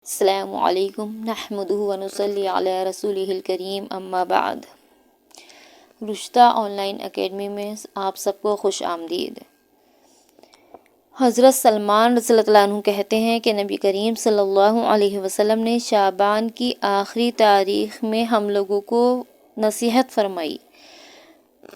السلام علیکم نحمدہ ونصلی علی رسولہ الکریم اما بعد۔ رشتہ آن لائن اکیڈمی میں آپ سب کو خوش آمدید۔ حضرت سلمان رضی اللہ عنہ کہتے ہیں کہ نبی کریم صلی اللہ علیہ وسلم نے شعبان کی آخری تاریخ میں ہم لوگوں کو نصیحت فرمائی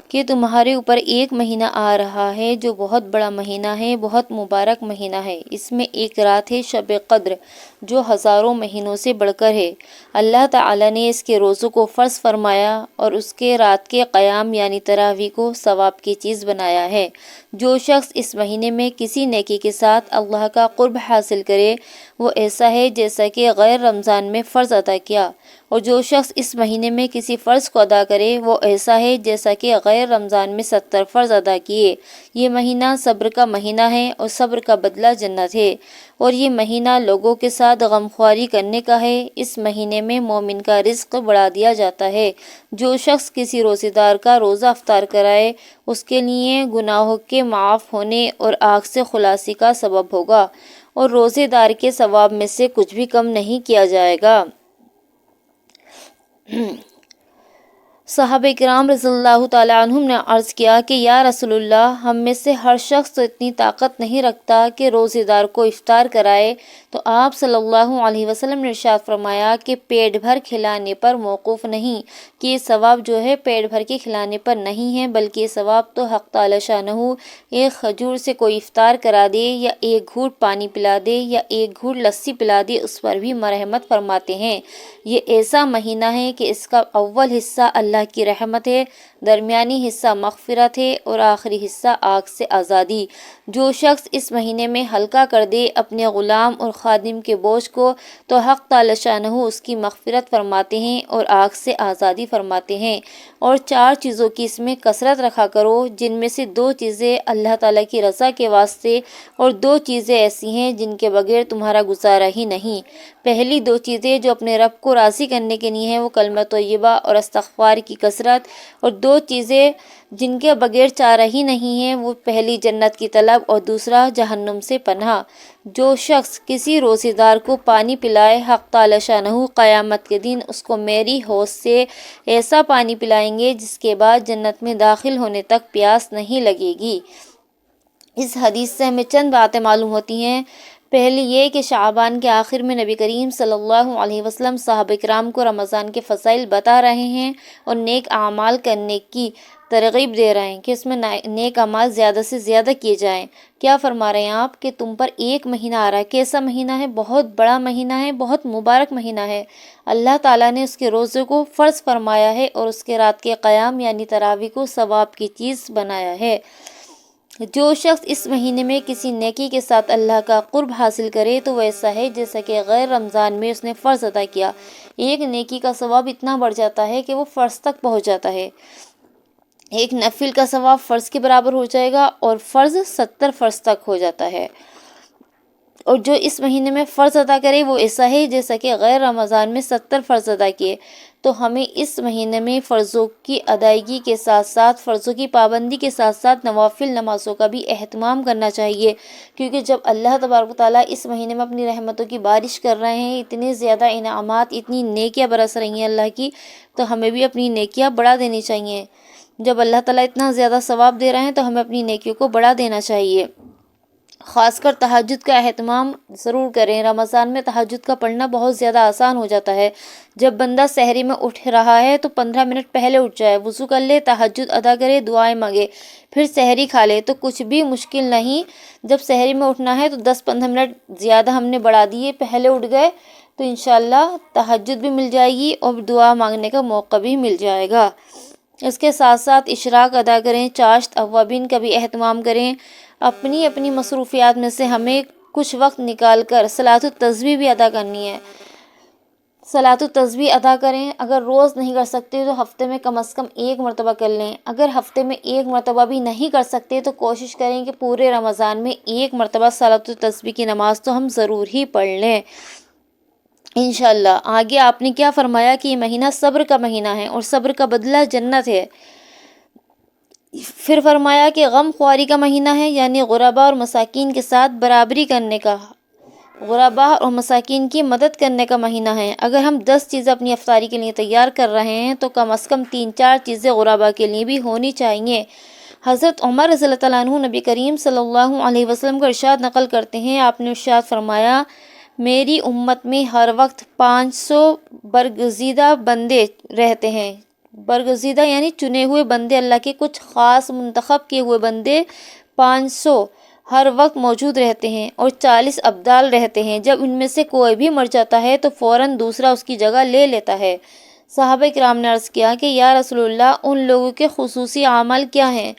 کہ تمہارے اوپر ایک مہینہ آ رہا ہے جو بہت بڑا مہینہ ہے، بہت مبارک مہینہ ہے۔ اس میں ایک رات ہے شب قدر جو ہزاروں مہینوں سے بڑھ کر ہے۔ اللہ تعالیٰ نے اس کے روزوں کو فرض فرمایا اور اس کے رات کے قیام یعنی تراویح کو ثواب کی چیز بنایا ہے۔ جو شخص اس مہینے میں کسی نیکی کے ساتھ اللہ کا قرب حاصل کرے وہ ایسا ہے جیسا کہ غیر رمضان میں فرض ادا کیا، اور جو شخص اس مہینے میں کسی فرض کو ادا کرے وہ ایسا ہے جیسا کہ غیر رمضان میں 70 فرض ادا کیے۔ یہ مہینہ صبر کا مہینہ ہے اور صبر کا بدلہ جنت ہے، اور یہ مہینہ لوگوں کے ساتھ غمخواری کرنے کا ہے۔ اس مہینے میں مومن کا رزق بڑھا دیا جاتا ہے۔ جو شخص کسی روزے دار کا روزہ افطار کرائے اس کے لیے گناہوں کے معاف ہونے اور آگ سے خلاصی کا سبب ہوگا، اور روزے دار کے ثواب میں سے کچھ بھی کم نہیں کیا جائے گا۔ صحابہ کرام رضی اللہ تعالیٰ عنہم نے عرض کیا کہ یا رسول اللہ، ہم میں سے ہر شخص تو اتنی طاقت نہیں رکھتا کہ روزے دار کو افطار کرائے، تو آپ صلی اللہ علیہ وسلم نے ارشاد فرمایا کہ پیٹ بھر کھلانے پر موقوف نہیں، کہ یہ ثواب جو ہے پیٹ بھر کے کھلانے پر نہیں ہے، بلکہ یہ ثواب تو حق تعالی شانہ ایک کھجور سے کوئی افطار کرا دے یا ایک گھونٹ پانی پلا دے یا ایک گھونٹ لسی پلا دے اس پر بھی مرحمت فرماتے ہیں۔ یہ ایسا مہینہ ہے کہ اس کا اول حصہ اللہ کی رحمت ہے، درمیانی حصہ مغفرت ہے اور آخری حصہ آگ سے آزادی۔ جو شخص اس مہینے میں ہلکا کر دے اپنے غلام اور خادم کے بوجھ کو تو حق تعالی شانہ اس کی مغفرت فرماتے ہیں اور آگ سے آزادی فرماتے ہیں۔ اور 4 چیزوں کی اس میں کثرت رکھا کرو، جن میں سے 2 چیزیں اللہ تعالیٰ کی رضا کے واسطے اور 2 چیزیں ایسی ہیں جن کے بغیر تمہارا گزارا ہی نہیں۔ پہلی 2 چیزیں جو اپنے رب کو راضی کرنے کے لیے ہیں وہ کلمہ طیبہ اور استغفار کی کثرت، اور 2 چیزیں جن کے بغیر چارہ ہی نہیں ہیں، وہ پہلی جنت کی طلب اور دوسرا جہنم سے پناہ۔ جو شخص کسی روزے دار کو پانی پلائے حق تعالی شانہ قیامت کے دن اس کو میری حوض سے ایسا پانی پلائیں گے جس کے بعد جنت میں داخل ہونے تک پیاس نہیں لگے گی۔ اس حدیث سے ہمیں چند باتیں معلوم ہوتی ہیں۔ پہلی یہ کہ شعبان کے آخر میں نبی کریم صلی اللہ علیہ وسلم صحابہ کرام کو رمضان کے فضائل بتا رہے ہیں اور نیک اعمال کرنے کی ترغیب دے رہے ہیں کہ اس میں نیک اعمال زیادہ سے زیادہ کیے جائیں۔ کیا فرما رہے ہیں آپ کہ تم پر ایک مہینہ آ رہا ہے۔ کیسا مہینہ ہے؟ بہت بڑا مہینہ ہے، بہت مبارک مہینہ ہے۔ اللہ تعالیٰ نے اس کے روزے کو فرض فرمایا ہے اور اس کے رات کے قیام یعنی تراویح کو ثواب کی چیز بنایا ہے۔ جو شخص اس مہینے میں کسی نیکی کے ساتھ اللہ کا قرب حاصل کرے تو وہ ایسا ہے جیسا کہ غیر رمضان میں اس نے فرض ادا کیا۔ ایک نیکی کا ثواب اتنا بڑھ جاتا ہے کہ وہ فرض تک پہنچ جاتا ہے۔ ایک نفل کا ثواب فرض کے برابر ہو جائے گا اور فرض 70 فرض تک ہو جاتا ہے۔ اور جو اس مہینے میں فرض ادا کرے وہ ایسا ہے جیسا کہ غیر رمضان میں 70 فرض ادا کیے۔ تو ہمیں اس مہینے میں فرضوں کی ادائیگی کے ساتھ ساتھ فرضوں کی پابندی کے ساتھ ساتھ نوافل نمازوں کا بھی اہتمام کرنا چاہیے، کیونکہ جب اللہ تبارک و تعالیٰ اس مہینے میں اپنی رحمتوں کی بارش کر رہے ہیں، اتنے زیادہ انعامات، اتنی نیکیاں برس رہی ہیں اللہ کی، تو ہمیں بھی اپنی نیکیاں بڑھا دینی چاہیے۔ جب اللہ تعالیٰ اتنا زیادہ ثواب دے رہے ہیں تو ہمیں اپنی نیکیوں کو بڑھا دینا چاہیے۔ خاص کر تہجد کا اہتمام ضرور کریں۔ رمضان میں تہجد کا پڑھنا بہت زیادہ آسان ہو جاتا ہے۔ جب بندہ سحری میں اٹھ رہا ہے تو 15 منٹ پہلے اٹھ جائے، وضو کر لے، تہجد ادا کرے، دعائیں مانگے، پھر سحری کھا لے تو کچھ بھی مشکل نہیں۔ جب سحری میں اٹھنا ہے تو 10-15 منٹ زیادہ ہم نے بڑھا دیے، پہلے اٹھ گئے تو انشاءاللہ تہجد بھی مل جائے گی اور دعا مانگنے کا موقع بھی مل جائے گا۔ اس کے ساتھ ساتھ اشراق ادا کریں، چاشت اوابین کا بھی اہتمام کریں۔ اپنی اپنی مصروفیات میں سے ہمیں کچھ وقت نکال کر صلاۃ التسبیح بھی ادا کرنی ہے۔ صلاۃ التسبیح ادا کریں۔ اگر روز نہیں کر سکتے تو ہفتے میں کم از کم 1 مرتبہ کر لیں۔ اگر ہفتے میں 1 مرتبہ بھی نہیں کر سکتے تو کوشش کریں کہ پورے رمضان میں 1 مرتبہ صلاۃ التسبیح کی نماز تو ہم ضرور ہی پڑھ لیں انشاءاللہ۔ آگے آپ نے کیا فرمایا کہ یہ مہینہ صبر کا مہینہ ہے اور صبر کا بدلہ جنت ہے۔ پھر فرمایا کہ غم خواری کا مہینہ ہے، یعنی غربا اور مساکین کے ساتھ برابری کرنے کا، غربا اور مساکین کی مدد کرنے کا مہینہ ہے۔ اگر ہم 10 چیزیں اپنی افطاری کے لیے تیار کر رہے ہیں تو کم از کم 3-4 چیزیں غربا کے لیے بھی ہونی چاہیے۔ حضرت عمر رضی اللہ تعالیٰ عنہ نبی کریم صلی اللہ علیہ وسلم کا ارشاد نقل کرتے ہیں، آپ نے ارشاد فرمایا، میری امت میں ہر وقت 500 برگزیدہ بندے رہتے ہیں۔ برگزیدہ یعنی چنے ہوئے بندے، اللہ کے کچھ خاص منتخب کیے ہوئے بندے 500 ہر وقت موجود رہتے ہیں، اور 40 ابدال رہتے ہیں۔ جب ان میں سے کوئی بھی مر جاتا ہے تو فوراً دوسرا اس کی جگہ لے لیتا ہے۔ صحابہ کرام نے عرض کیا کہ یا رسول اللہ، ان لوگوں کے خصوصی اعمال کیا ہیں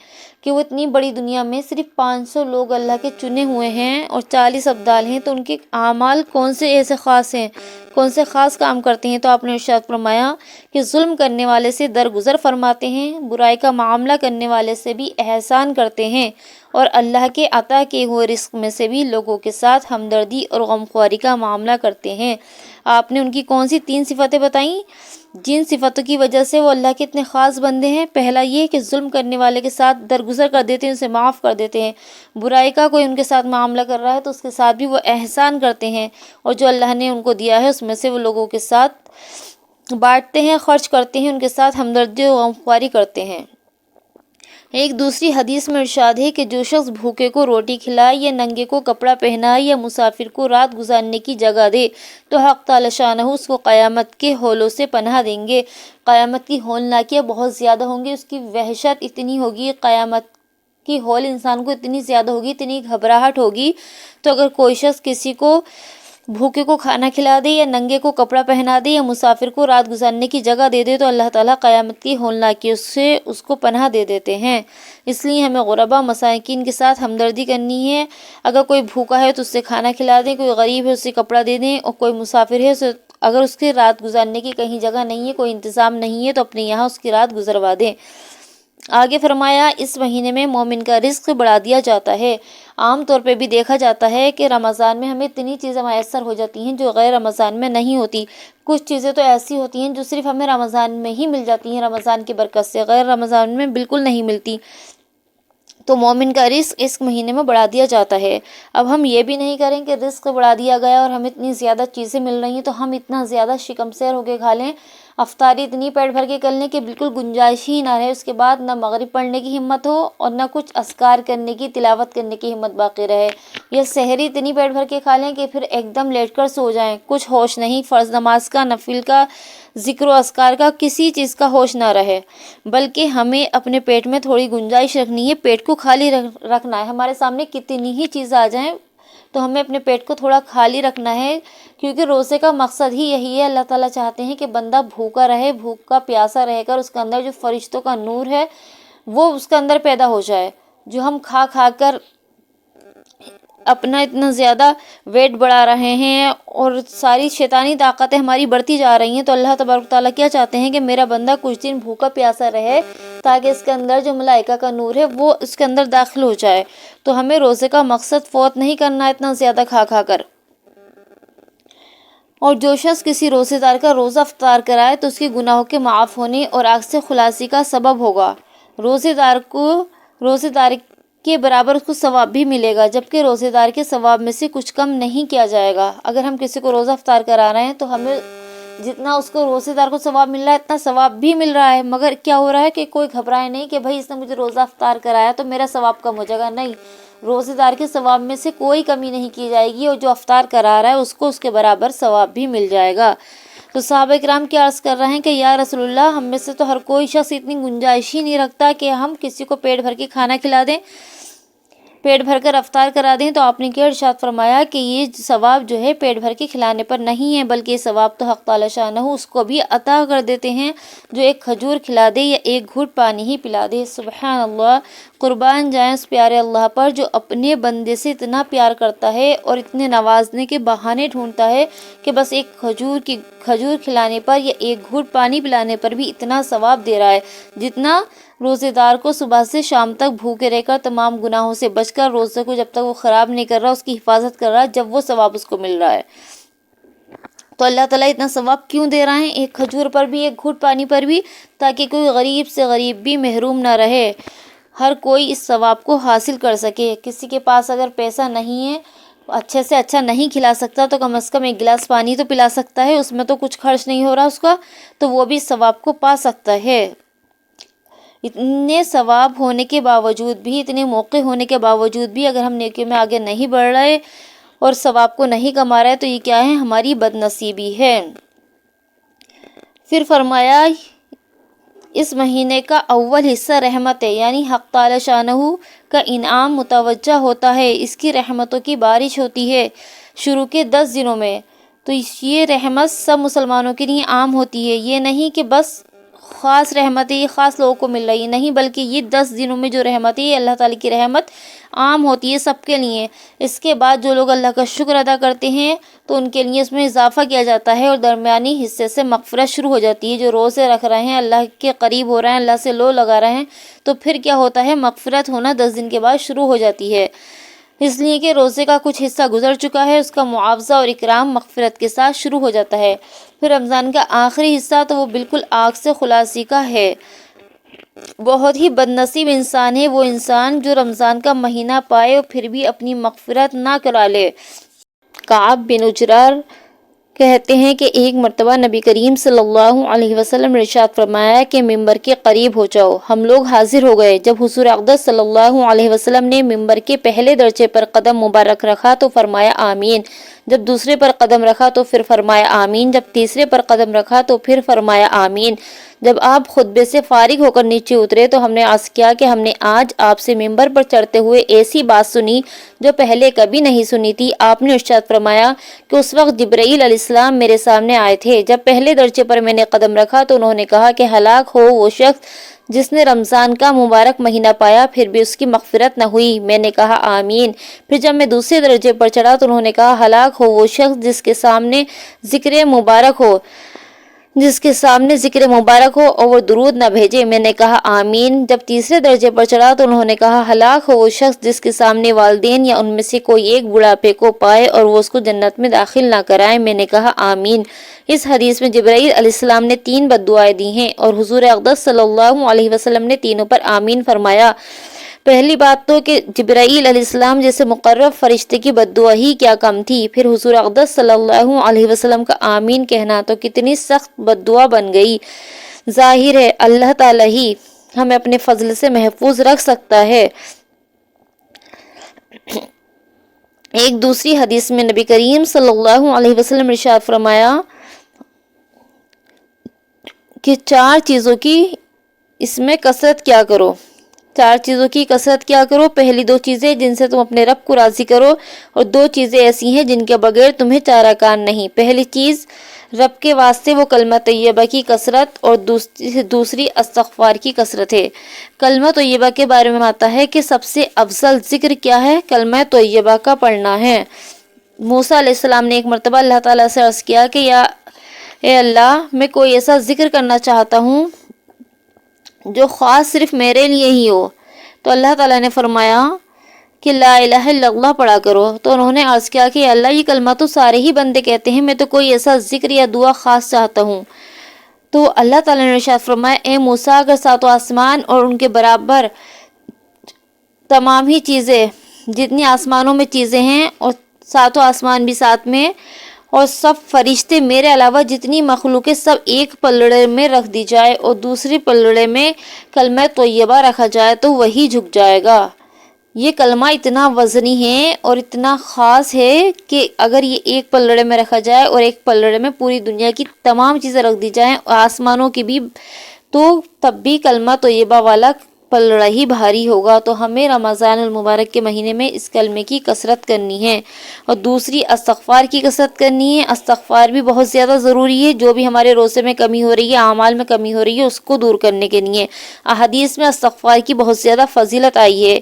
کہ وہ اتنی بڑی دنیا میں صرف 500 لوگ اللہ کے چنے ہوئے ہیں اور 40 ابدال ہیں، تو ان کے اعمال کون سے ایسے خاص ہیں، کون سے خاص کام کرتے ہیں؟ تو آپ نے ارشاد فرمایا کہ ظلم کرنے والے سے درگزر فرماتے ہیں، برائی کا معاملہ کرنے والے سے بھی احسان کرتے ہیں، اور اللہ کے عطا کیے ہوئے رزق میں سے بھی لوگوں کے ساتھ ہمدردی اور غمخواری کا معاملہ کرتے ہیں۔ آپ نے ان کی کون سی 3 صفتیں بتائیں جن صفتوں کی وجہ سے وہ اللہ کے اتنے خاص بندے ہیں؟ پہلا یہ کہ ظلم کرنے والے کے ساتھ درگزر کر دیتے ہیں، اسے معاف کر دیتے ہیں۔ برائی کا کوئی ان کے ساتھ معاملہ کر رہا ہے تو اس کے ساتھ بھی وہ احسان کرتے ہیں، اور جو اللہ نے ان کو دیا ہے اس میں سے وہ لوگوں کے ساتھ بانٹتے ہیں، خرچ کرتے ہیں، ان کے ساتھ ہمدردی و غمخواری کرتے ہیں۔ ایک دوسری حدیث میں ارشاد ہے کہ جو شخص بھوکے کو روٹی کھلائے یا ننگے کو کپڑا پہنائے یا مسافر کو رات گزارنے کی جگہ دے تو حق تعالی شانہ اس کو قیامت کے ہولوں سے پناہ دیں گے۔ قیامت کی ہولناکیاں بہت زیادہ ہوں گی، اس کی وحشت اتنی ہوگی، قیامت کی ہول انسان کو اتنی زیادہ ہوگی، اتنی گھبراہٹ ہوگی۔ تو اگر کوئی شخص کسی کو بھوکے کو کھانا کھلا دے یا ننگے کو کپڑا پہنا دے یا مسافر کو رات گزارنے کی جگہ دے دے تو اللہ تعالیٰ قیامت کی ہولناکیوں سے اس کو پناہ دے دیتے ہیں۔ اس لیے ہمیں غربا مساکین کے ساتھ ہمدردی کرنی ہے۔ اگر کوئی بھوکا ہے تو اس سے کھانا کھلا دیں، کوئی غریب ہے اسے کپڑا دے دیں، اور کوئی مسافر ہے اگر اس کے رات گزارنے کی کہیں جگہ نہیں ہے، کوئی انتظام نہیں ہے تو اپنے یہاں اس کی رات گزروا دیں۔ آگے فرمایا، اس مہینے میں مومن کا رزق بڑھا دیا جاتا ہے۔ عام طور پہ بھی دیکھا جاتا ہے کہ رمضان میں ہمیں اتنی چیزیں میسر ہو جاتی ہیں جو غیر رمضان میں نہیں ہوتی۔ کچھ چیزیں تو ایسی ہوتی ہیں جو صرف ہمیں رمضان میں ہی مل جاتی ہیں، رمضان کی برکت سے، غیر رمضان میں بالکل نہیں ملتی۔ تو مومن کا رزق اس مہینے میں بڑھا دیا جاتا ہے۔ اب ہم یہ بھی نہیں کریں کہ رزق بڑھا دیا گیا اور ہمیں اتنی زیادہ چیزیں مل رہی ہیں تو ہم اتنا زیادہ شکم سیر ہو کے کھا لیں، افطاری اتنی پیٹ بھر کے کر لیں کہ بالکل گنجائش ہی نہ رہے، اس کے بعد نہ مغرب پڑھنے کی ہمت ہو اور نہ کچھ اذکار کرنے کی، تلاوت کرنے کی ہمت باقی رہے، یا سحری اتنی پیٹ بھر کے کھا لیں کہ پھر ایک دم لیٹ کر سو جائیں، کچھ ہوش نہیں، فرض نماز کا، نفل کا، ذکر و اذکار کا، کسی چیز کا ہوش نہ رہے۔ بلکہ ہمیں اپنے پیٹ میں تھوڑی گنجائش رکھنی ہے، پیٹ کو خالی رکھنا ہے۔ ہمارے سامنے کتنی ہی چیزیں آ جائیں تو ہمیں اپنے پیٹ کو تھوڑا خالی رکھنا ہے، کیونکہ روزے کا مقصد ہی یہی ہے۔ اللہ تعالیٰ چاہتے ہیں کہ بندہ بھوکا رہے، بھوکا پیاسا رہ کر اس کے اندر جو فرشتوں کا نور ہے وہ اس کے اندر پیدا ہو جائے۔ جو ہم کھا کھا کر اپنا اتنا زیادہ ویٹ بڑھا رہے ہیں اور ساری شیطانی طاقتیں ہماری بڑھتی جا رہی ہیں، تو اللہ تبارک تعالیٰ کیا چاہتے ہیں کہ میرا بندہ کچھ دن بھوکا پیاسا رہے تاکہ اس کے اندر جو ملائکہ کا نور ہے وہ اس کے اندر داخل ہو جائے۔ تو ہمیں روزے کا مقصد فوت نہیں کرنا اتنا زیادہ کھا کھا کر۔ اور جو شخص کسی روزے دار کا روزہ افطار کرائے تو اس کے گناہوں کے معاف ہونے اور آگ سے خلاصی کا سبب ہوگا۔ روزے دار کے برابر اس کو ثواب بھی ملے گا، جبکہ روزے دار کے ثواب میں سے کچھ کم نہیں کیا جائے گا۔ اگر ہم کسی کو روزہ افطار کرا رہے ہیں تو ہمیں جتنا اس کو روزے دار کو ثواب مل رہا ہے اتنا ثواب بھی مل رہا ہے، مگر کیا ہو رہا ہے کہ کوئی گھبرائے نہیں کہ بھائی اس نے مجھے روزہ افطار کرایا تو میرا ثواب کم ہو جائے گا۔ نہیں، روزے دار کے ثواب میں سے کوئی کمی نہیں کی جائے گی، اور جو افطار کرا رہا ہے اس کو اس کے برابر ثواب بھی مل جائے گا۔ تو صحابہ کرام کیا عرض کر رہے ہیں کہ یا رسول اللہ، ہم میں سے تو ہر کوئی شخص اتنی گنجائش ہی نہیں رکھتا کہ ہم کسی کو پیٹ بھر کے کھانا کھلا دیں، پیٹ بھر کر افطار کرا دیں۔ تو آپ نے کیا ارشاد فرمایا کہ یہ ثواب جو ہے پیٹ بھر کے کھلانے پر نہیں ہے، بلکہ یہ ثواب تو حق تعالی شانہ اس کو بھی عطا کر دیتے ہیں جو ایک کھجور کھلا دے یا ایک گھونٹ پانی ہی پلا دے۔ سبحان اللہ، قربان جائیں اس پیارے اللہ پر جو اپنے بندے سے اتنا پیار کرتا ہے اور اتنے نوازنے کے بہانے ڈھونڈتا ہے کہ بس ایک کھجور کھلانے پر یا ایک گھونٹ پانی پلانے پر بھی اتنا ثواب دے رہا ہے، جتنا روزے دار کو صبح سے شام تک بھوکے رہ کر تمام گناہوں سے بچ کر روزے کو جب تک وہ خراب نہیں کر رہا اس کی حفاظت کر رہا ہے، جب وہ ثواب اس کو مل رہا ہے۔ تو اللہ تعالیٰ اتنا ثواب کیوں دے رہے ہیں ایک کھجور پر بھی، ایک گھونٹ پانی پر بھی؟ تاکہ کوئی غریب سے غریب بھی محروم نہ رہے، ہر کوئی اس ثواب کو حاصل کر سکے۔ کسی کے پاس اگر پیسہ نہیں ہے اچھے سے اچھا نہیں کھلا سکتا تو کم از کم ایک گلاس پانی تو پلا سکتا ہے، اس میں تو کچھ خرچ نہیں ہو رہا اس کا، تو وہ بھی ثواب کو پا سکتا ہے۔ اتنے ثواب ہونے کے باوجود بھی، اتنے موقع ہونے کے باوجود بھی اگر ہم نیکی میں آگے نہیں بڑھ رہے اور ثواب کو نہیں کما رہے تو یہ کیا ہے؟ ہماری بد نصیبی ہے۔ پھر فرمایا اس مہینے کا اول حصہ رحمت ہے، یعنی حق تعالی شانہ کا انعام متوجہ ہوتا ہے، اس کی رحمتوں کی بارش ہوتی ہے شروع کے 10 دنوں میں۔ تو یہ رحمت سب مسلمانوں کے لیے عام ہوتی ہے، یہ نہیں کہ بس خاص رحمت ہے، یہ خاص لوگوں کو مل رہی ہے، نہیں، بلکہ یہ 10 دنوں میں جو رحمت ہے یہ اللہ تعالیٰ کی رحمت عام ہوتی ہے سب کے لیے۔ اس کے بعد جو لوگ اللہ کا شکر ادا کرتے ہیں تو ان کے لیے اس میں اضافہ کیا جاتا ہے اور درمیانی حصے سے مغفرت شروع ہو جاتی ہے۔ جو روزے رکھ رہے ہیں، اللہ کے قریب ہو رہے ہیں، اللہ سے لو لگا رہے ہیں، تو پھر کیا ہوتا ہے؟ مغفرت ہونا 10 دن کے بعد شروع ہو جاتی ہے، اس لیے کہ روزے کا کچھ حصہ گزر چکا ہے، اس کا معاوضہ اور اکرام مغفرت کے ساتھ شروع ہو جاتا ہے۔ پھر رمضان کا آخری حصہ تو وہ بالکل آگ سے خلاصی کا ہے۔ بہت ہی بد نصیب انسان ہے وہ انسان جو رمضان کا مہینہ پائے اور پھر بھی اپنی مغفرت نہ کرا لے۔ کعب بن عجرہ کہتے ہیں کہ ایک مرتبہ نبی کریم صلی اللہ علیہ وسلم نے ارشاد فرمایا کہ ممبر کے قریب ہو جاؤ۔ ہم لوگ حاضر ہو گئے۔ جب حضور اقدس صلی اللہ علیہ وسلم نے ممبر کے پہلے درجے پر قدم مبارک رکھا تو فرمایا آمین، جب دوسرے پر قدم رکھا تو پھر فرمایا آمین، جب تیسرے پر قدم رکھا تو پھر فرمایا آمین۔ جب آپ خطبے سے فارغ ہو کر نیچے اترے تو ہم نے عرض کیا کہ ہم نے آج آپ سے ممبر پر چڑھتے ہوئے ایسی بات سنی جو پہلے کبھی نہیں سنی تھی۔ آپ نے ارشاد فرمایا کہ اس وقت جبرائیل علیہ السلام میرے سامنے آئے تھے۔ جب پہلے درجے پر میں نے قدم رکھا تو انہوں نے کہا کہ ہلاک ہو وہ شخص جس نے رمضان کا مبارک مہینہ پایا پھر بھی اس کی مغفرت نہ ہوئی۔ میں نے کہا آمین۔ پھر جب میں دوسرے درجے پر چڑھا تو انہوں نے کہا ہلاک ہو وہ شخص جس کے سامنے ذکر مبارک ہو اور وہ درود نہ بھیجے۔ میں نے کہا آمین۔ جب تیسرے درجے پر چڑھا تو انہوں نے کہا ہلاک ہو وہ شخص جس کے سامنے والدین یا ان میں سے کوئی ایک بڑھاپے کو پائے اور وہ اس کو جنت میں داخل نہ کرائے۔ میں نے کہا آمین۔ اس حدیث میں جبرائیل علیہ السلام نے 3 بد دعائیں دی ہیں اور حضور اقدس صلی اللہ علیہ وسلم نے تینوں پر آمین فرمایا۔ پہلی بات تو کہ جبرائیل علیہ السلام جیسے مقرب فرشتے کی بد دعا ہی کیا کم تھی، پھر حضور اقدس صلی اللہ علیہ وسلم کا آمین کہنا تو کتنی سخت بد دعا بن گئی۔ ظاہر ہے اللہ تعالیٰ ہی ہمیں اپنے فضل سے محفوظ رکھ سکتا ہے۔ ایک دوسری حدیث میں نبی کریم صلی اللہ علیہ وسلم نے ارشاد فرمایا کہ 4 چیزوں کی اس میں کثرت کیا کرو، 4 چیزوں کی کثرت کیا کرو۔ پہلی 2 چیزیں جن سے تم اپنے رب کو راضی کرو اور 2 چیزیں ایسی ہیں جن کے بغیر تمہیں چارہ کار نہیں۔ پہلی چیز رب کے واسطے وہ کلمہ طیبہ کی کثرت اور دوسری استغفار کی کثرت ہے۔ کلمہ طیبہ کے بارے میں آتا ہے کہ سب سے افضل ذکر کیا ہے؟ کلمہ طیبہ کا پڑھنا ہے۔ موسیٰ علیہ السلام نے ایک مرتبہ اللہ تعالیٰ سے عرض کیا کہ اے اللہ، میں کوئی ایسا ذکر کرنا چاہتا ہوں جو خاص صرف میرے لیے ہی ہو، تو اللہ تعالیٰ نے فرمایا کہ لا الہ الا اللہ پڑھا کرو۔ تو انہوں نے عرض کیا کہ اللہ یہ کلمہ تو سارے ہی بندے کہتے ہیں، میں تو کوئی ایسا ذکر یا دعا خاص چاہتا ہوں۔ تو اللہ تعالیٰ نے ارشاد فرمایا اے موسیٰ، اگر 7 آسمان اور ان کے برابر تمام ہی چیزیں، جتنی آسمانوں میں چیزیں ہیں اور 7 آسمان بھی ساتھ میں اور سب فرشتے میرے علاوہ جتنی مخلوق سب ایک پلڑے میں رکھ دی جائے اور دوسری پلڑے میں کلمہ طیبہ رکھا جائے تو وہی جھک جائے گا۔ یہ کلمہ اتنا وزنی ہے اور اتنا خاص ہے کہ اگر یہ ایک پلڑے میں رکھا جائے اور ایک پلڑے میں پوری دنیا کی تمام چیزیں رکھ دی جائیں آسمانوں کی بھی، تو تب بھی کلمہ طیبہ والا پلڑا ہی بھاری ہوگا۔ تو ہمیں رمضان المبارک کے مہینے میں اس کلمے کی کثرت کرنی ہے اور دوسری استغفار کی کثرت کرنی ہے۔ استغفار بھی بہت زیادہ ضروری ہے، جو بھی ہمارے روزے میں کمی ہو رہی ہے، اعمال میں کمی ہو رہی ہے، اس کو دور کرنے کے لیے احادیث میں استغفار کی بہت زیادہ فضیلت آئی ہے۔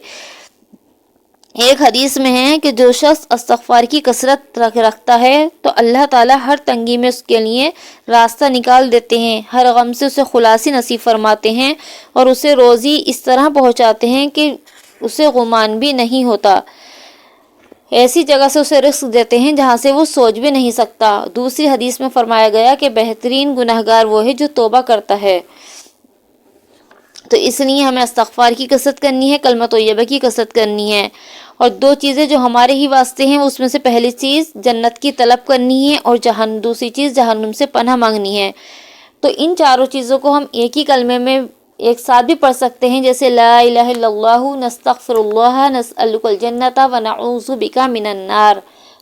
ایک حدیث میں ہے کہ جو شخص استغفار کی کثرت رکھتا ہے تو اللہ تعالیٰ ہر تنگی میں اس کے لیے راستہ نکال دیتے ہیں، ہر غم سے اسے خلاصی نصیب فرماتے ہیں اور اسے روزی اس طرح پہنچاتے ہیں کہ اسے غمان بھی نہیں ہوتا، ایسی جگہ سے اسے رزق دیتے ہیں جہاں سے وہ سوچ بھی نہیں سکتا۔ دوسری حدیث میں فرمایا گیا کہ بہترین گنہگار وہ ہے جو توبہ کرتا ہے۔ تو اس لیے ہمیں استغفار کی کثرت کرنی ہے، کلمہ طیبہ کی کثرت کرنی ہے، اور 2 چیزیں جو ہمارے ہی واسطے ہیں اس میں سے پہلی چیز جنت کی طلب کرنی ہے، اور دوسری چیز جہنم سے پناہ مانگنی ہے۔ تو ان چاروں چیزوں کو ہم ایک ہی کلمے میں ایک ساتھ بھی پڑھ سکتے ہیں، جیسے لا الہ الا اللہ نستغفر اللہ نسألک الجنۃ ونعوذ بک من النار۔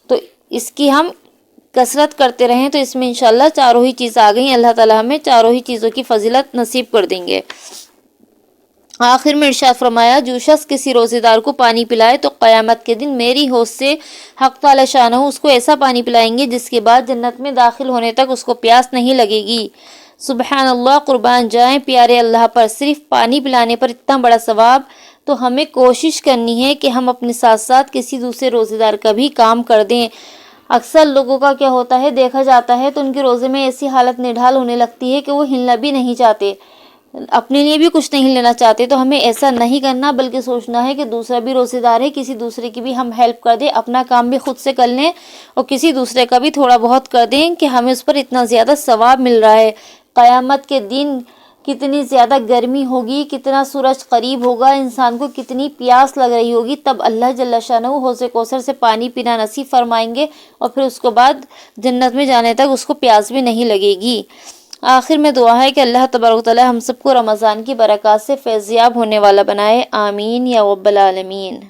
تو اس کی ہم کثرت کرتے رہیں تو اس میں انشاءاللہ چاروں ہی چیز آ گئیں، اللہ تعالی ہمیں چاروں ہی چیزوں کی فضیلت نصیب کر دیں گے۔ آخر میں ارشاد فرمایا، جو شخص کسی روزے دار کو پانی پلائے تو قیامت کے دن میری حوض سے حق تعالی شانہ اس کو ایسا پانی پلائیں گے جس کے بعد جنت میں داخل ہونے تک اس کو پیاس نہیں لگے گی۔ سبحان اللہ، قربان جائیں پیارے اللہ پر، صرف پانی پلانے پر اتنا بڑا ثواب۔ تو ہمیں کوشش کرنی ہے کہ ہم اپنے ساتھ ساتھ کسی دوسرے روزے دار کا بھی کام کر دیں۔ اکثر لوگوں کا کیا ہوتا ہے، دیکھا جاتا ہے تو ان کے روزے میں ایسی حالت نڈھال ہونے لگتی ہے کہ وہ ہلنا بھی نہیں چاہتے، اپنے لیے بھی کچھ نہیں لینا چاہتے۔ تو ہمیں ایسا نہیں کرنا، بلکہ سوچنا ہے کہ دوسرا بھی روزے دار ہے، کسی دوسرے کی بھی ہم ہیلپ کر دیں، اپنا کام بھی خود سے کر لیں اور کسی دوسرے کا بھی تھوڑا بہت کر دیں کہ ہمیں اس پر اتنا زیادہ ثواب مل رہا ہے۔ قیامت کے دن کتنی زیادہ گرمی ہوگی، کتنا سورج قریب ہوگا، انسان کو کتنی پیاس لگ رہی ہوگی، تب اللہ جل شانہ حوض کوثر سے پانی پینا نصیب فرمائیں گے، اور پھر اس کے بعد جنت میں جانے تک اس کو پیاس بھی نہیں لگے گی۔ آخر میں دعا ہے کہ اللہ تبارک و تعالی ہم سب کو رمضان کی برکات سے فیض یاب ہونے والا بنائے، آمین یا رب العالمین۔